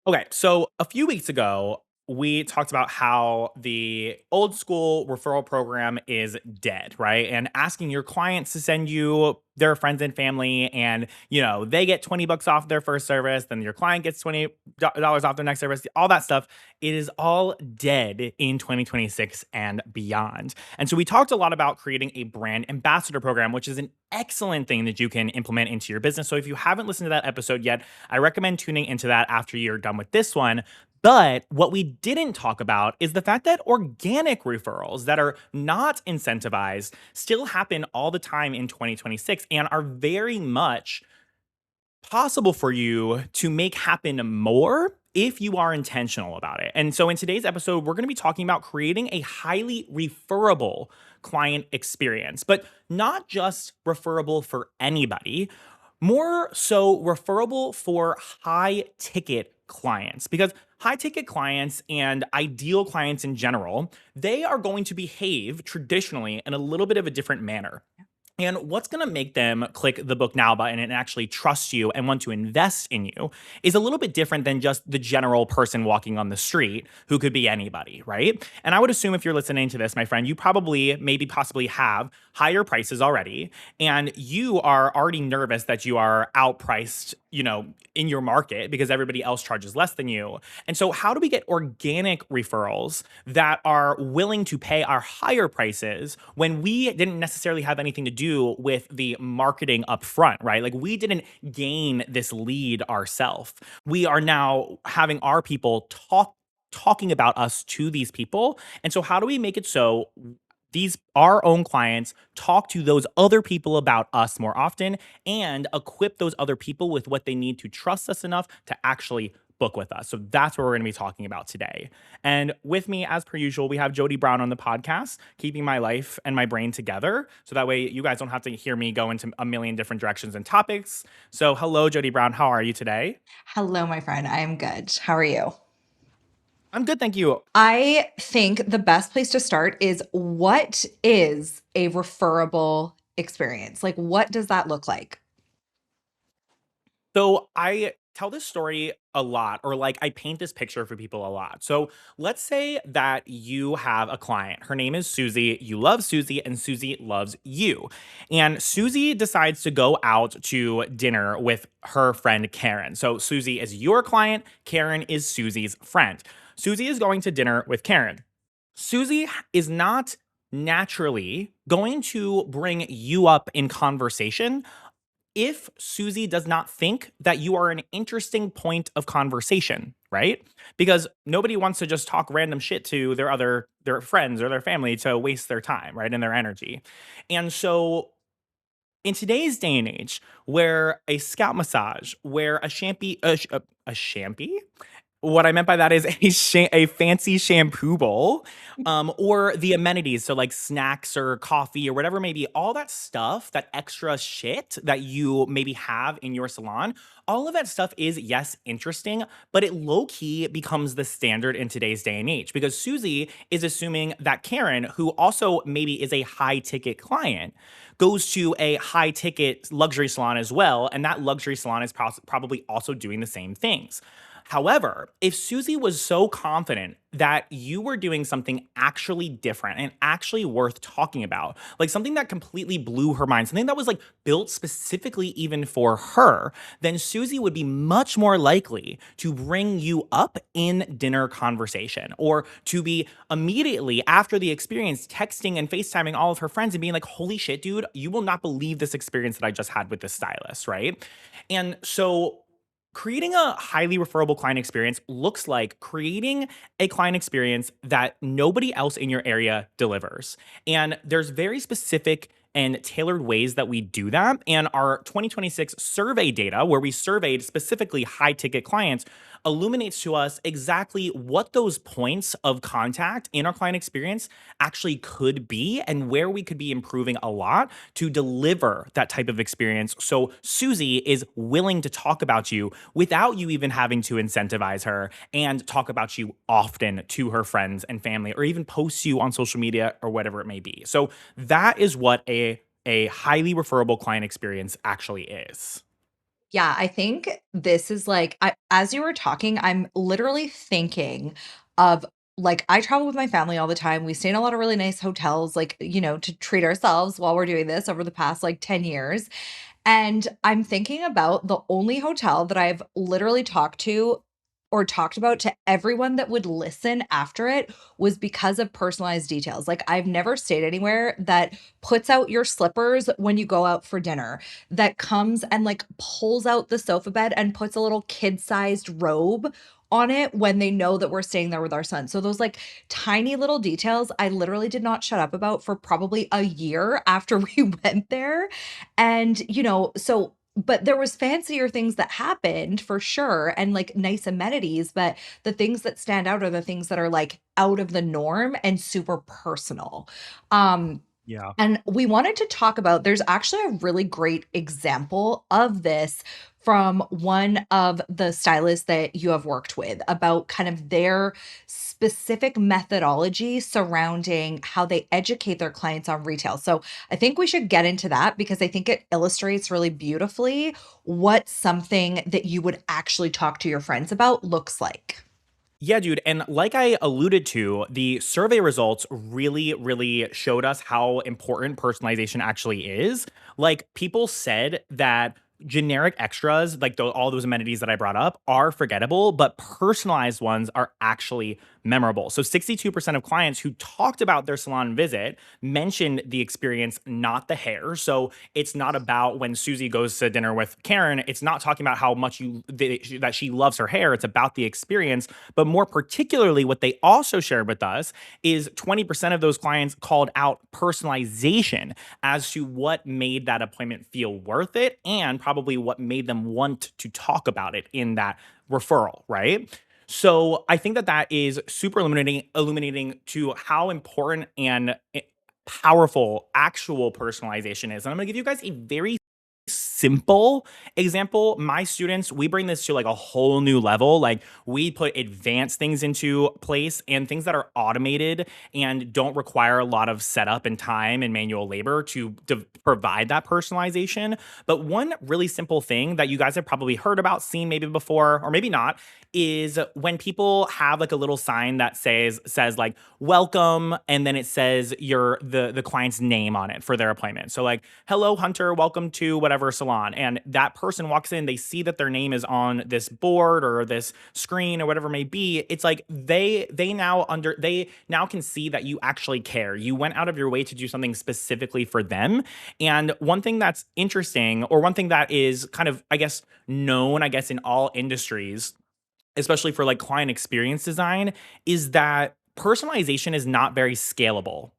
Okay, so a few weeks ago, we talked about how the old school referral program is dead, right? And asking your clients to send you their friends and family, and they get 20 bucks off their first service, then your client gets $20 off their next service, all that stuff. It is all dead in 2026 and beyond. And so we talked a lot about creating a brand ambassador program, which is an excellent thing that you can implement into your business. So if you haven't listened to that episode yet, I recommend tuning into that after you're done with this one. But what we didn't talk about is the fact that organic referrals that are not incentivized still happen all the time in 2026 and are very much possible for you to make happen more if you are intentional about it. And so in today's episode, we're going to be talking about creating a highly referable client experience, but not just referable for anybody, more so referable for high ticket clients, because high ticket clients and ideal clients in general, they are going to behave traditionally in a little bit of a different manner. And what's going to make them click the book now button and actually trust you and want to invest in you is a little bit different than just the general person walking on the street who could be anybody, right? And I would assume if you're listening to this, my friend, you probably, maybe possibly have higher prices already, and you are already nervous that you are outpriced, in your market because everybody else charges less than you. And so, how do we get organic referrals that are willing to pay our higher prices when we didn't necessarily have anything to do with the marketing up front, right? Like we didn't gain this lead ourselves. We are now having our people talking about us to these people. And so how do we make it so these our own clients talk to those other people about us more often and equip those other people with what they need to trust us enough to actually book with us. So that's what we're going to be talking about today. And with me, as per usual, we have Jodie Brown on the podcast, keeping my life and my brain together. So that way you guys don't have to hear me go into a million different directions and topics. So hello, Jodie Brown. How are you today? Hello, my friend. I am good. How are you? I'm good, thank you. I think the best place to start is what is a referable experience? Like, what does that look like? So I tell this story a lot, or like I paint this picture for people a lot. So let's say that you have a client. Her name is Susie. You love Susie, and Susie loves you. And Susie decides to go out to dinner with her friend Karen. So Susie is your client, Karen is Susie's friend. Susie is going to dinner with Karen. Susie is not naturally going to bring you up in conversation if Susie does not think that you are an interesting point of conversation, right? Because nobody wants to just talk random shit to their friends or their family to waste their time, right? And their energy. And so in today's day and age, where a scalp massage, where a shampoo, what I meant by that is a fancy shampoo bowl, or the amenities, so like snacks or coffee or whatever it may be, all that stuff, that extra shit that you maybe have in your salon, all of that stuff is, yes, interesting, but it low key becomes the standard in today's day and age because Susie is assuming that Karen, who also maybe is a high ticket client, goes to a high ticket luxury salon as well, and that luxury salon is probably also doing the same things. However, if Susie was so confident that you were doing something actually different and actually worth talking about, like something that completely blew her mind, something that was like built specifically even for her, then Susie would be much more likely to bring you up in dinner conversation or to be immediately after the experience texting and FaceTiming all of her friends and being like, holy shit, dude, you will not believe this experience that I just had with this stylist, right? And so creating a highly referable client experience looks like creating a client experience that nobody else in your area delivers. And there's very specific and tailored ways that we do that. And our 2026 survey data, where we surveyed specifically high ticket clients, illuminates to us exactly what those points of contact in our client experience actually could be and where we could be improving a lot to deliver that type of experience. So Susie is willing to talk about you without you even having to incentivize her and talk about you often to her friends and family, or even post you on social media or whatever it may be. So that is what a highly referable client experience actually is. Yeah, I think this is like as you were talking, I'm literally thinking of like I travel with my family all the time. We stay in a lot of really nice hotels, like, to treat ourselves while we're doing this over the past like 10 years. And I'm thinking about the only hotel that I've literally talked to or talked about to everyone that would listen after it was because of personalized details. Like, I've never stayed anywhere that puts out your slippers when you go out for dinner, that comes and like pulls out the sofa bed and puts a little kid-sized robe on it when they know that we're staying there with our son. So those like tiny little details I literally did not shut up about for probably a year after we went there. And, so but there was fancier things that happened for sure and like nice amenities, but the things that stand out are the things that are like out of the norm and super personal. Um Yeah. and we wanted to talk about there's actually a really great example of this from one of the stylists that you have worked with about kind of their specific methodology surrounding how they educate their clients on retail. So I think we should get into that because I think it illustrates really beautifully what something that you would actually talk to your friends about looks like. Yeah, dude. And like I alluded to, the survey results really, really showed us how important personalization actually is. Like, people said that generic extras, like all those amenities that I brought up, are forgettable, but personalized ones are actually memorable. So 62% of clients who talked about their salon visit mentioned the experience, not the hair. So it's not about when Susie goes to dinner with Karen, it's not talking about how much that she loves her hair. It's about the experience. But more particularly, what they also shared with us is 20% of those clients called out personalization as to what made that appointment feel worth it and probably what made them want to talk about it in that referral, right? So I think that that is super illuminating to how important and powerful actual personalization is. And I'm going to give you guys a very simple example. My students, we bring this to like a whole new level. Like, we put advanced things into place and things that are automated and don't require a lot of setup and time and manual labor to provide that personalization. But one really simple thing that you guys have probably heard about, seen maybe before, or maybe not, is when people have like a little sign that says like welcome, and then it says the client's name on it for their appointment. So like, hello Hunter, welcome to whatever salon. And that person walks in, they see that their name is on this board or this screen or whatever it may be. It's like they now can see that you actually care. You went out of your way to do something specifically for them. And one thing that's interesting, or one thing that is kind of, I guess, known, I guess, in all industries, especially for like client experience design, is that personalization is not very scalable.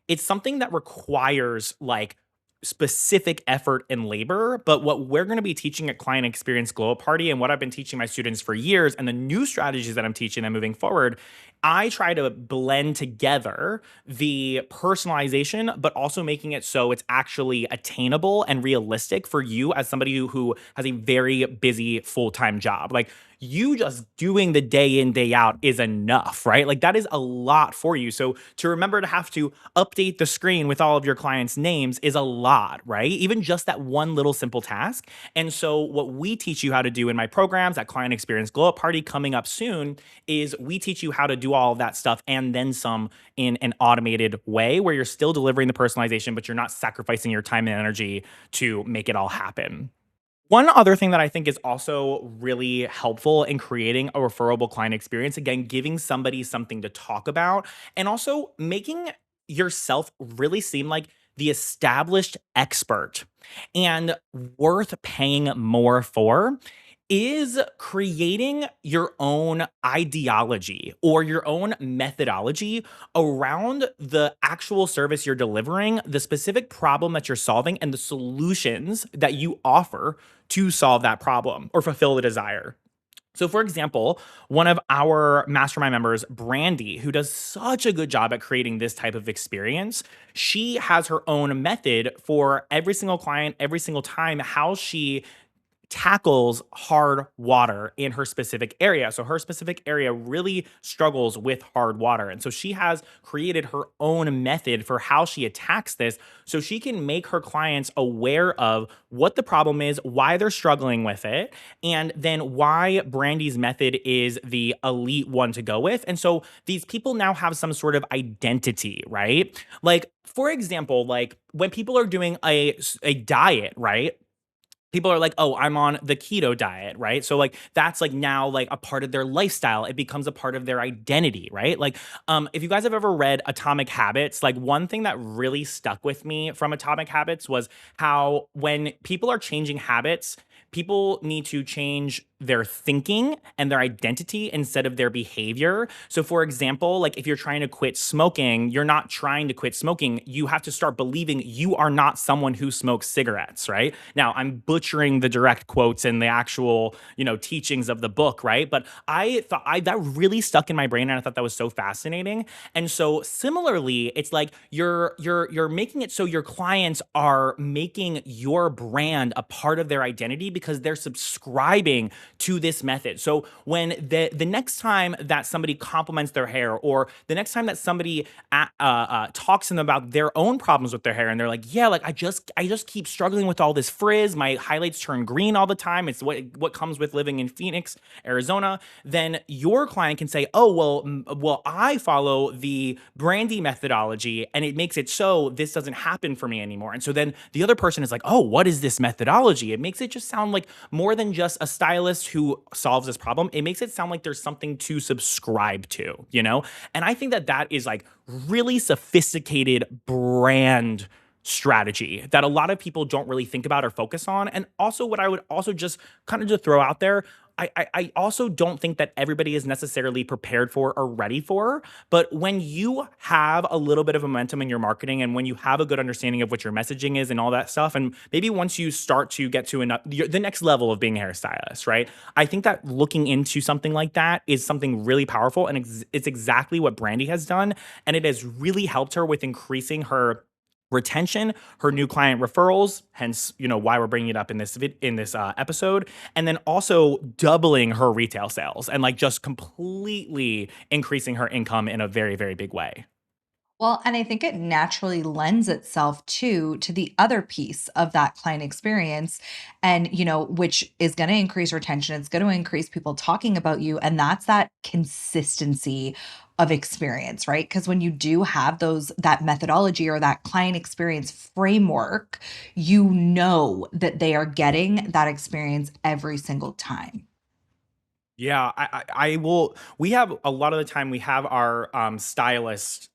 It's something that requires like specific effort and labor. But what we're going to be teaching at Client Experience Glow Up Party, and what I've been teaching my students for years, and the new strategies that I'm teaching them moving forward, I try to blend together the personalization, but also making it so it's actually attainable and realistic for you as somebody who has a very busy full time job. Like, you just doing the day in, day out is enough, right? Like, that is a lot for you. So to remember to have to update the screen with all of your clients' names is a lot, right? Even just that one little simple task. And so what we teach you how to do in my programs at Client Experience Glow Up Party coming up soon is we teach you how to do all of that stuff and then some in an automated way where you're still delivering the personalization, but you're not sacrificing your time and energy to make it all happen. One other thing that I think is also really helpful in creating a referable client experience, again, giving somebody something to talk about, and also making yourself really seem like the established expert and worth paying more for, is creating your own ideology or your own methodology around the actual service you're delivering, the specific problem that you're solving, and the solutions that you offer to solve that problem or fulfill the desire. So, for example, one of our mastermind members, Brandy, who does such a good job at creating this type of experience, she has her own method for every single client, every single time, how she tackles hard water in her specific area. So her specific area really struggles with hard water. And so she has created her own method for how she attacks this so she can make her clients aware of what the problem is, why they're struggling with it, and then why Brandy's method is the elite one to go with. And so these people now have some sort of identity, right? Like, for example, like when people are doing a diet, right? People are like, "Oh, I'm on the keto diet," right? So like that's like now like a part of their lifestyle. It becomes a part of their identity, right? Like if you guys have ever read Atomic Habits, like one thing that really stuck with me from Atomic Habits was how when people are changing habits, people need to change their thinking and their identity instead of their behavior. So, for example, like if you're trying to quit smoking, you're not trying to quit smoking. You have to start believing you are not someone who smokes cigarettes, right? Now, I'm butchering the direct quotes and the actual, teachings of the book, right? But I thought that really stuck in my brain, and I thought that was so fascinating. And so, similarly, it's like you're making it so your clients are making your brand a part of their identity because they're subscribing to this method. So when the next time that somebody compliments their hair, or the next time that somebody talks to them about their own problems with their hair, and they're like, "Yeah, like I just keep struggling with all this frizz. My highlights turn green all the time. It's what comes with living in Phoenix, Arizona." Then your client can say, "Oh, well, I follow the Brandy methodology, and it makes it so this doesn't happen for me anymore." And so then the other person is like, "Oh, what is this methodology?" It makes it just sound like more than just a stylist who solves this problem. It makes it sound like there's something to subscribe to, you know? And I think that that is like really sophisticated brand strategy that a lot of people don't really think about or focus on. And also, what I would also just kind of just throw out there, I also don't think that everybody is necessarily prepared for or ready for. But when you have a little bit of momentum in your marketing, and when you have a good understanding of what your messaging is and all that stuff, and maybe once you start to get to the next level of being a hairstylist, right? I think that looking into something like that is something really powerful, and it's exactly what Brandy has done, and it has really helped her with increasing her retention, her new client referrals, hence why we're bringing it up in this episode, and then also doubling her retail sales and like just completely increasing her income in a very, very big way. Well, and I think it naturally lends itself to the other piece of that client experience, and which is going to increase retention. It's going to increase people talking about you, and that's that consistency of experience, right? Because when you do have that methodology or that client experience framework, you know that they are getting that experience every single time. Yeah, I will. We have a lot of the time we have our stylists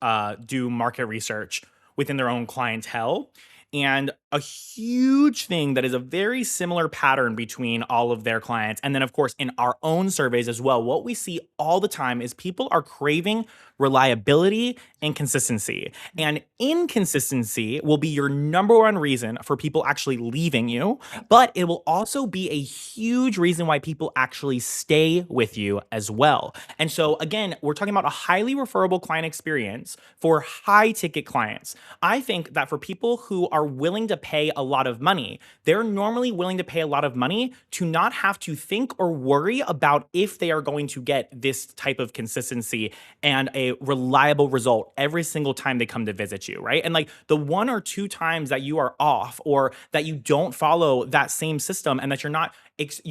do market research within their own clientele. And a huge thing that is a very similar pattern between all of their clients, and then, of course, in our own surveys as well, what we see all the time is people are craving reliability and consistency. And inconsistency will be your number one reason for people actually leaving you, but it will also be a huge reason why people actually stay with you as well. And so, again, we're talking about a highly referable client experience for high ticket clients. I think that for people who are willing to pay a lot of money, they're normally willing to pay a lot of money to not have to think or worry about if they are going to get this type of consistency and a reliable result every single time they come to visit you, right? And like the one or two times that you are off, or that you don't follow that same system, and that you're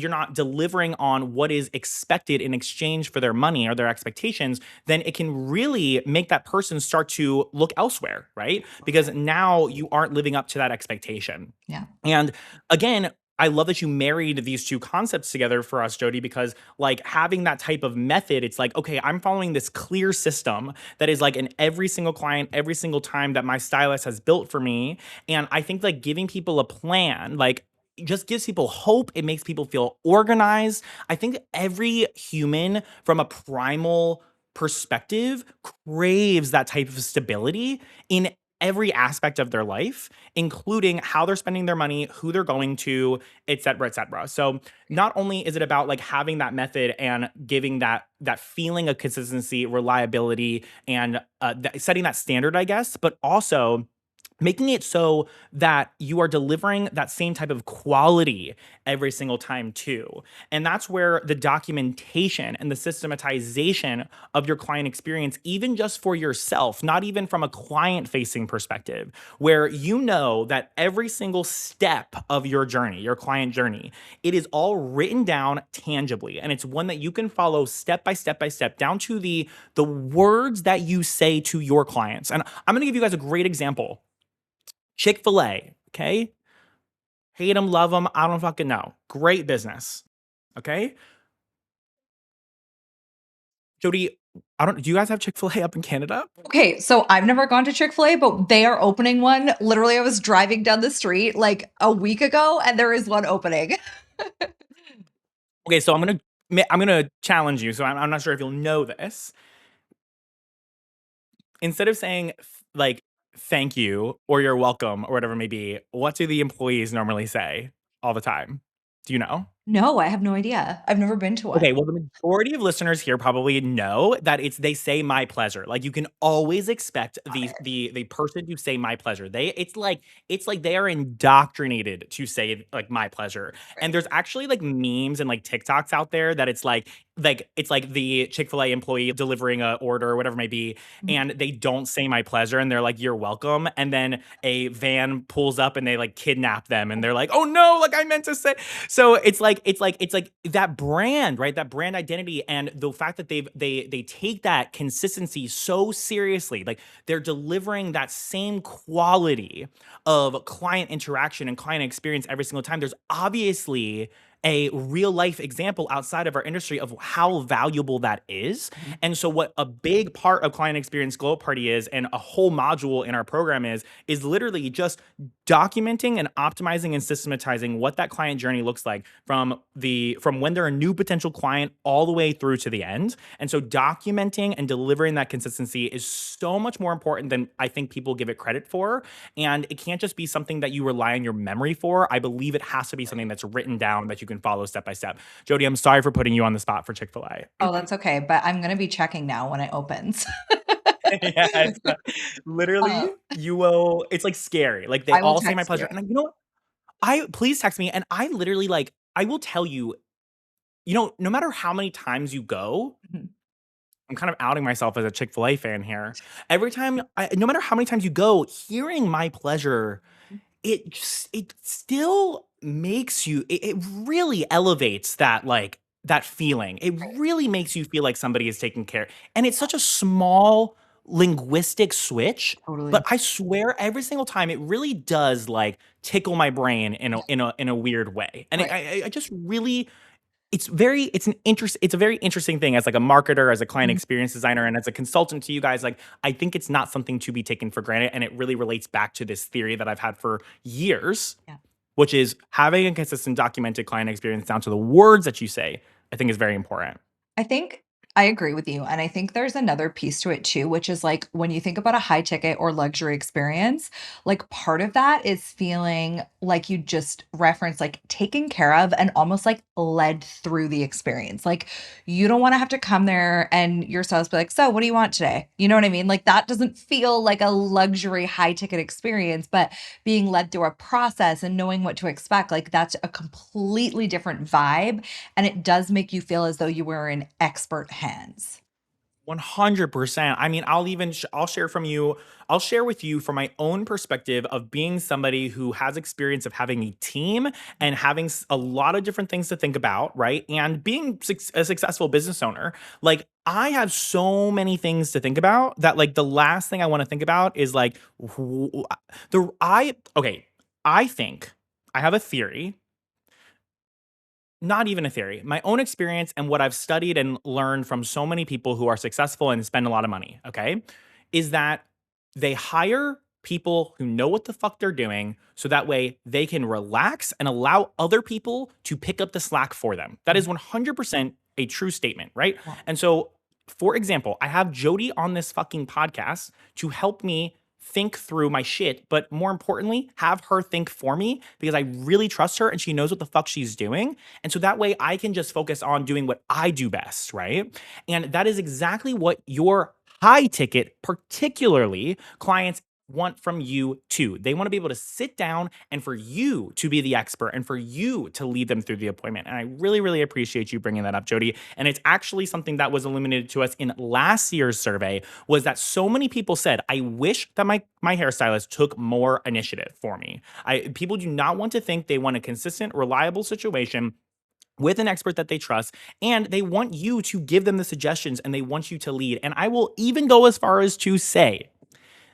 not delivering on what is expected in exchange for their money or their expectations, then it can really make that person start to look elsewhere, right? Because now you aren't living up to that expectation. Yeah. And again, I love that you married these two concepts together for us, Jody, because like having that type of method, it's like, okay, I'm following this clear system that is like in every single client, every single time that my stylist has built for me. And I think like giving people a plan, like it just gives people hope. It makes people feel organized. I think every human from a primal perspective craves that type of stability in every aspect of their life, including how they're spending their money, who they're going to, et cetera, et cetera. So not only is it about like having that method and giving that feeling of consistency, reliability, and setting that standard, I guess, but also making it so that you are delivering that same type of quality every single time too. And that's where the documentation and the systematization of your client experience, even just for yourself, not even from a client facing perspective, where you know that every single step of your journey, your client journey, it is all written down tangibly, and it's one that you can follow step by step by step down to the words that you say to your clients. And I'm going to give you guys a great example. Chick-fil-A, okay? Hate them, love them, I don't fucking know. Great business, okay? Jodie, I don't do you guys have Chick-fil-A up in Canada? Okay, so I've never gone to Chick-fil-A, but they are opening one. Literally, I was driving down the street like a week ago, and there is one opening. Okay, so I'm gonna challenge you, so I'm not sure if you'll know this. Instead of saying, like, "Thank you," or "You're welcome," or whatever it may be, what do the employees normally say all the time? Do you know? No, I have no idea. I've never been to one. Okay, well, the majority of listeners here probably know that they say "my pleasure." Like, you can always expect Got it. the person to say "my pleasure." It's like they are indoctrinated to say, like, "my pleasure." And Right. there's actually, like, memes and, like, TikToks out there that it's like the Chick-fil-A employee delivering a order or whatever it may be, Mhm. and they don't say "my pleasure," and they're like, "You're welcome," and then a van pulls up and they, like, kidnap them, and they're like, "Oh, no, like, I meant to say." So it's like that brand, right? That brand identity and the fact that they take that consistency so seriously. Like, they're delivering that same quality of client interaction and client experience every single time. There's obviously a real life example outside of our industry of how valuable that is. Mhm. And so what a big part of client experience glow up party is, and a whole module in our program is literally just documenting and optimizing and systematizing what that client journey looks like from when they're a new potential client all the way through to the end. And so documenting and delivering that consistency is so much more important than I think people give it credit for. And it can't just be something that you rely on your memory for. I believe it has to be something Right. that's written down that you can follow step by step. Jody, I'm sorry for putting you on the spot for Chick-fil-A. Oh, that's okay, but I'm gonna be checking now when it opens. Yeah, literally, Uh, you will it's like scary. Like, they I will all say my text pleasure. you. And you know what? I please text me, and I literally, like, I will tell you, no matter how many times you go, Mhm. I'm kind of outing myself as a Chick-fil-A fan here. No matter how many times you go, hearing my pleasure, it still makes you it really elevates that feeling. It Right. really makes you feel like somebody is taking care. And it's such a small linguistic switch, but Totally. I swear every single time it really does, like, tickle my brain in a weird way. And Right. I just really it's a very interesting thing as, like, a marketer, as a client Mhm. experience designer, and as a consultant to you guys. Like, I think it's not something to be taken for granted, and it really relates back to this theory that I've had for years, Yeah. which is having a consistent documented client experience down to the words that you say, I think is very important. I think I agree with you. And I think there's another piece to it too, which is like when you think about a high ticket or luxury experience, like part of that is feeling like you just referenced, like taken care of and almost like led through the experience. Like you don't want to have to come there and your spouse be like, so what do you want today? You know what I mean? Like that doesn't feel like a luxury high ticket experience, but being led through a process and knowing what to expect, like that's a completely different vibe and it does make you feel as though you were in expert hands. 100%. I mean, I'll share with you from my own perspective of being somebody who has experience of having a team and having a lot of different things to think about, right? And being a successful business owner. Like, I have so many things to think about that, like, the last thing I want to think about is, like, okay, I think I have a theory, not even a theory, my own experience and what I've studied and learned from so many people who are successful and spend a lot of money, okay, is that they hire people who know what the fuck they're doing so that way they can relax and allow other people to pick up the slack for them. That Mhm. is 100% a true statement, right? Yeah. And so, for example, I have Jody on this fucking podcast to help me think through my shit, but more importantly, have her think for me because I really trust her and she knows what the fuck she's doing. And so that way I can just focus on doing what I do best, right? And that is exactly what your high ticket, particularly clients want from you too. They want to be able to sit down and for you to be the expert and for you to lead them through the appointment. And I really, really appreciate you bringing that up, Jodie. And it's actually something that was illuminated to us in last year's survey was that so many people said, I wish that my hairstylist took more initiative for me. People do not want to think they want a consistent, reliable situation with an expert that they trust, and they want you to give them the suggestions and they want you to lead. And I will even go as far as to say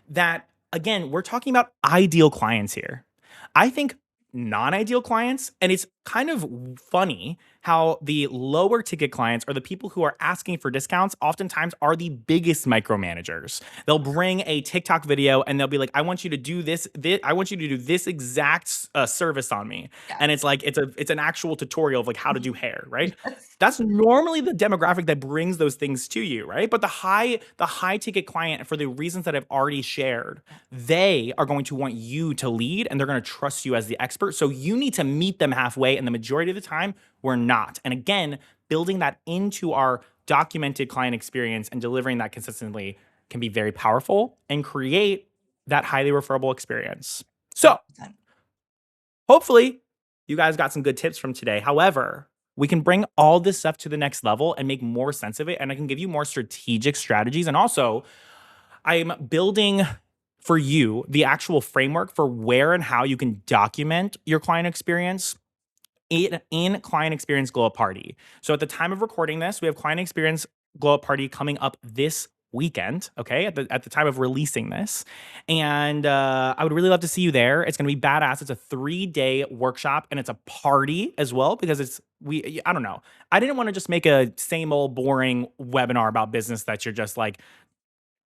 that, again, we're talking about ideal clients here. I think non-ideal clients, and it's kind of funny how the lower ticket clients or the people who are asking for discounts oftentimes are the biggest micromanagers. They'll bring a TikTok video and they'll be like, I want you to do this, I want you to do this exact service on me. And it's Yes. like it's an actual tutorial of like how to do hair, right? Yes. That's normally the demographic that brings those things to you, right? But the high ticket client, for the reasons that I've already shared, they are going to want you to lead and they're going to trust you as the expert. So you need to meet them halfway. And the majority of the time, we're not. And again, building that into our documented client experience and delivering that consistently can be very powerful and create that highly referable experience. So 100%. hopefully, you guys got some good tips from today. However, we can bring all this stuff to the next level and make more sense of it. And I can give you more strategic strategies. And also, I'm building for you the actual framework for where and how you can document your client experience in Client Experience Glow Up Party. So at the time of recording this, we have Client Experience Glow Up Party coming up this weekend, okay, at the time of releasing this. And I would really love to see you there. It's going to be badass. It's a 3-day workshop and it's a party as well because I don't know. I didn't want to just make a same old boring webinar about business that you're just like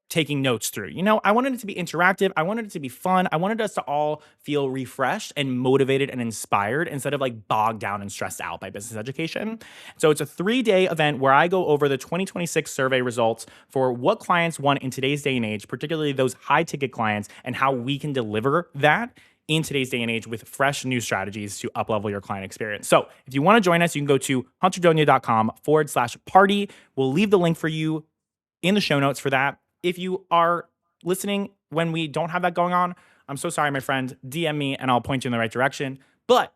taking notes through. I wanted it to be interactive. I wanted it to be fun. I wanted us to all feel refreshed and motivated and inspired instead of like bogged down and stressed out by business education. So it's a 3-day event where I go over the 2026 survey results for what clients want in today's day and age, particularly those high ticket clients, and how we can deliver that in today's day and age with fresh new strategies to uplevel your client experience. So if you want to join us, you can go to hunterdonia.com/party. We'll leave the link for you in the show notes for that. If you are listening when we don't have that going on, I'm so sorry, my friend. DM me and I'll point you in the right direction. But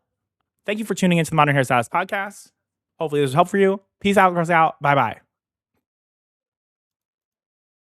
thank you for tuning into the Modern Hairstylist podcast. Hopefully, this was helpful for you. Peace out, girls out. Bye bye.